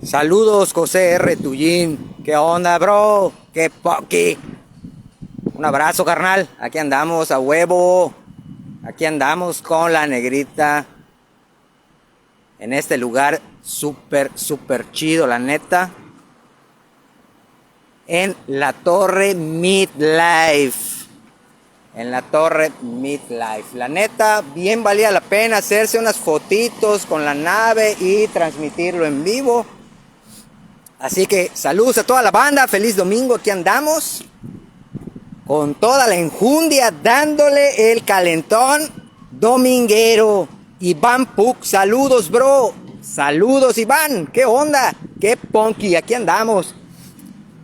Saludos, José R. Tullín. ¿Qué onda, bro? ¿Qué poqui? Un abrazo, carnal. Aquí andamos a huevo. Aquí andamos con la negrita. En este lugar súper chido, la neta. En la Torre Midlife. En la Torre Midlife. La neta, bien valía la pena hacerse unas fotitos con la nave y transmitirlo en vivo. Así que saludos a toda la banda. Feliz domingo, aquí andamos. Con toda la enjundia, dándole el calentón dominguero. Iván Puc, saludos, bro. Saludos, Iván. ¿Qué onda? ¿Qué punky? Aquí andamos.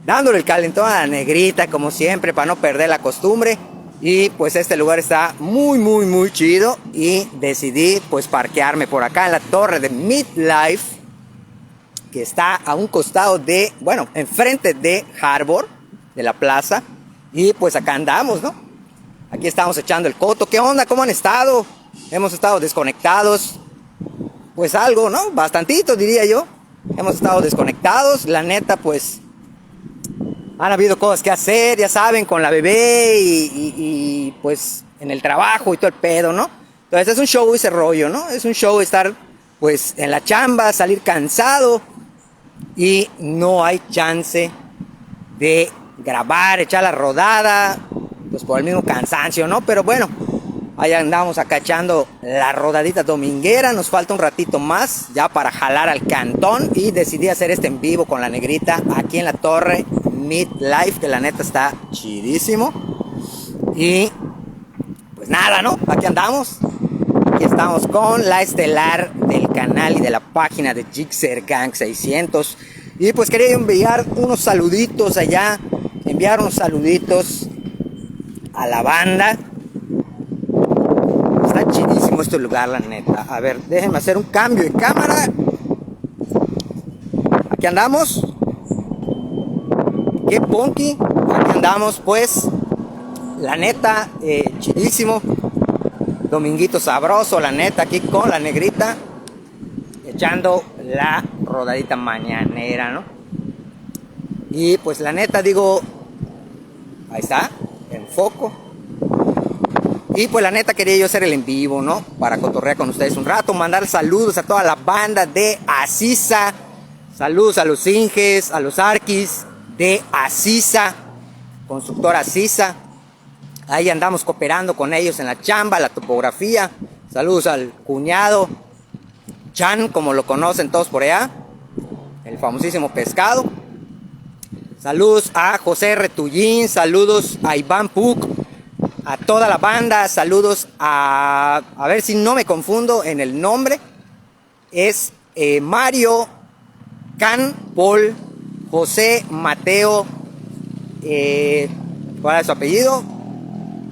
Dándole el calentón a la negrita, como siempre, para no perder la costumbre. Y pues este lugar está muy chido. Y decidí pues parquearme por acá en la Torre de Midlife, que está a un costado de, bueno, enfrente de Harbor, de la plaza. Y pues acá andamos, ¿no? Aquí estamos echando el coto. ¿Qué onda? ¿Cómo han estado? Hemos estado desconectados. Pues algo, ¿no? Bastantito, diría yo. Hemos estado desconectados. La neta, pues han habido cosas que hacer, ya saben, con la bebé y pues en el trabajo y todo el pedo, ¿no? Entonces es un show ese rollo, ¿no? Es un show estar pues en la chamba, salir cansado y no hay chance de grabar, echar la rodada, pues por el mismo cansancio, ¿no? Pero bueno, ahí andamos acá echando la rodadita dominguera. Nos falta un ratito más ya para jalar al cantón y decidí hacer este en vivo con la negrita aquí en la Torre Midlife, que la neta está chidísimo. Y pues nada, ¿no? Aquí andamos. Aquí estamos con la estelar del canal y de la página de Jixer Gang 600. Y pues quería enviar unos saluditos allá. Enviar unos saluditos a la banda. Está chidísimo este lugar, la neta. A ver, déjenme hacer un cambio de cámara. Aquí andamos. Qué punky. Aquí andamos, pues. La neta, chidísimo. Dominguito sabroso, la neta, aquí con la negrita. Echando la rodadita mañanera, ¿no? Y pues la neta, digo, ahí está, en foco. Y pues la neta quería yo hacer el en vivo, ¿no? Para cotorrear con ustedes un rato, mandar saludos a toda la banda de Asisa. Saludos a los Inges, a los Arquis de Asisa, constructora Asisa. Ahí andamos cooperando con ellos en la chamba, la topografía. Saludos al cuñado Chan, como lo conocen todos por allá, el famosísimo pescado. Saludos a José R. Tullín, saludos a Iván Puc, a toda la banda, saludos a ver si no me confundo en el nombre, es Mario, Can, Paul, José, Mateo, ¿cuál es su apellido?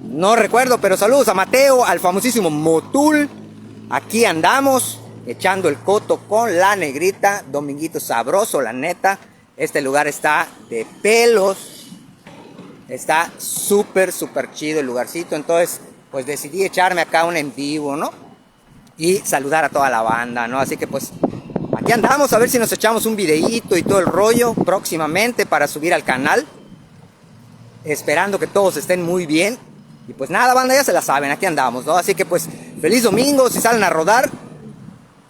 No recuerdo, pero saludos a Mateo, al famosísimo Motul. Aquí andamos, echando el coto con la negrita, dominguito sabroso, la neta. Este lugar está de pelos. Está súper chido el lugarcito. Entonces, pues decidí echarme acá un en vivo, ¿no? Y saludar a toda la banda, ¿no? Así que pues, aquí andamos a ver si nos echamos un videíto y todo el rollo próximamente para subir al canal. Esperando que todos estén muy bien. Y pues nada, banda, ya se la saben, aquí andamos, ¿no? Así que pues, feliz domingo, si salen a rodar,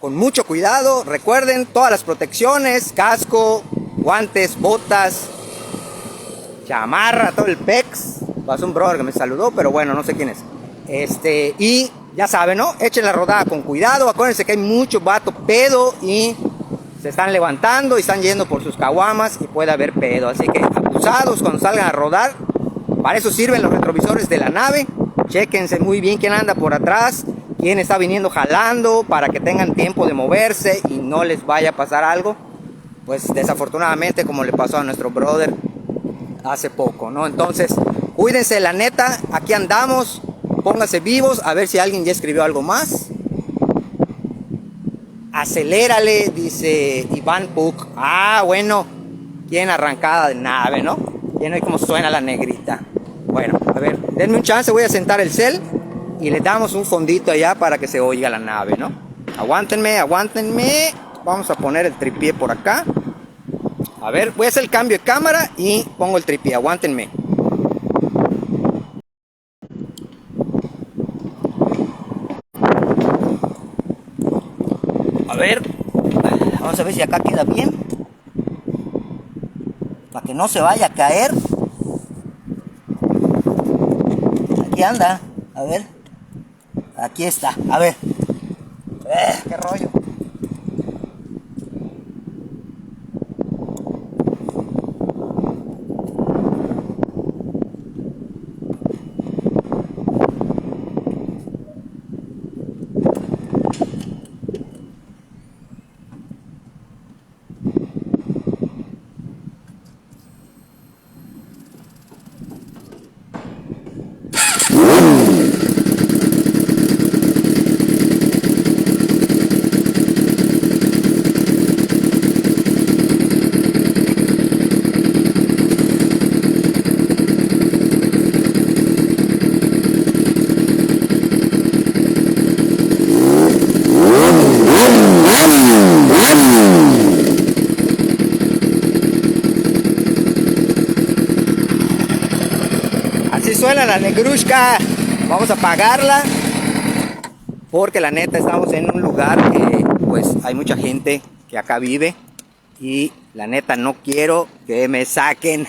con mucho cuidado. Recuerden, todas las protecciones, casco, guantes, botas, chamarra, todo el pex. Pasó un brother que me saludó, pero bueno, no sé quién es. Y ya saben, ¿no? Echen la rodada con cuidado. Acuérdense que hay mucho vato pedo y se están levantando y están yendo por sus caguamas y puede haber pedo. Así que abusados cuando salgan a rodar. Para eso sirven los retrovisores de la nave. Chéquense muy bien quién anda por atrás, quién está viniendo jalando, para que tengan tiempo de moverse y no les vaya a pasar algo, pues desafortunadamente como le pasó a nuestro brother hace poco, ¿no? Entonces, cuídense, la neta, aquí andamos, pónganse vivos, a ver si alguien ya escribió algo más. Acelérale, dice Iván Puc. Ah, bueno, quién arrancada de nave, ¿no? ¿Quién oye cómo suena la negrita? Bueno, a ver, denme un chance, voy a sentar el cel y le damos un fondito allá para que se oiga la nave, ¿no? Aguántenme. Vamos a poner el tripié por acá. A ver, voy a hacer el cambio de cámara y pongo el tripié, aguántenme. A ver, vamos a ver si acá queda bien. Para que no se vaya a caer. Aquí anda, a ver. Aquí está, a ver. Qué rollo. Así suena la Negrushka. Vamos a apagarla porque la neta estamos en un lugar que pues hay mucha gente que acá vive y la neta no quiero que me saquen.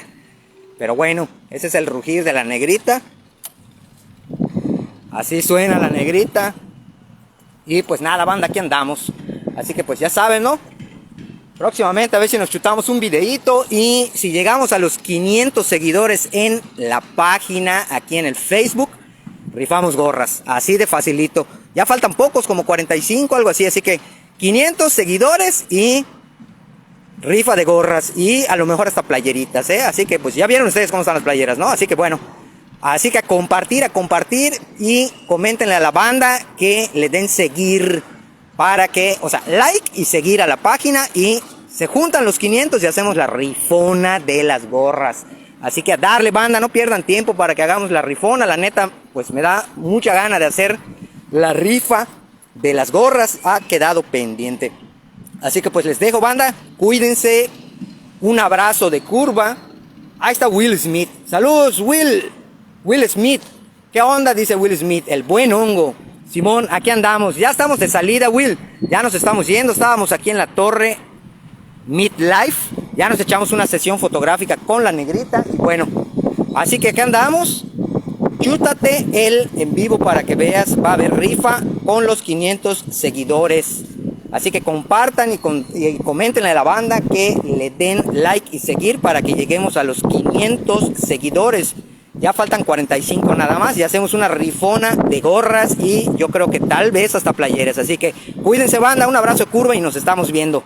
Pero bueno, ese es el rugir de la negrita. Así suena la negrita. Y pues nada, banda, aquí andamos. Así que pues ya saben, ¿no? Próximamente a ver si nos chutamos un videíto. Y si llegamos a los 500 seguidores en la página, aquí en el Facebook, rifamos gorras. Así de facilito. Ya faltan pocos, como 45, algo así. Así que 500 seguidores y rifa de gorras. Y a lo mejor hasta playeritas, ¿eh? Así que pues ya vieron ustedes cómo están las playeras, ¿no? Así que bueno. Así que a compartir y coméntenle a la banda que le den seguir para que, o sea, like y seguir a la página y se juntan los 500 y hacemos la rifona de las gorras. Así que a darle, banda, no pierdan tiempo para que hagamos la rifona. La neta, pues me da mucha gana de hacer la rifa de las gorras. Ha quedado pendiente. Así que pues les dejo, banda, cuídense. Un abrazo de curva. Ahí está Will Smith. Saludos, Will. Will Smith, ¿qué onda? Dice Will Smith, el buen hongo. Simón, aquí andamos, ya estamos de salida, Will. Ya nos estamos yendo, estábamos aquí en la torre Midlife. Ya nos echamos una sesión fotográfica con la negrita. Y bueno, así que aquí andamos. Chútate el en vivo para que veas, va a haber rifa con los 500 seguidores. Así que compartan y comenten a la banda que le den like y seguir para que lleguemos a los 500 seguidores. Ya faltan 45 nada más y hacemos una rifona de gorras y yo creo que tal vez hasta playeras. Así que cuídense, banda, un abrazo de curva y nos estamos viendo.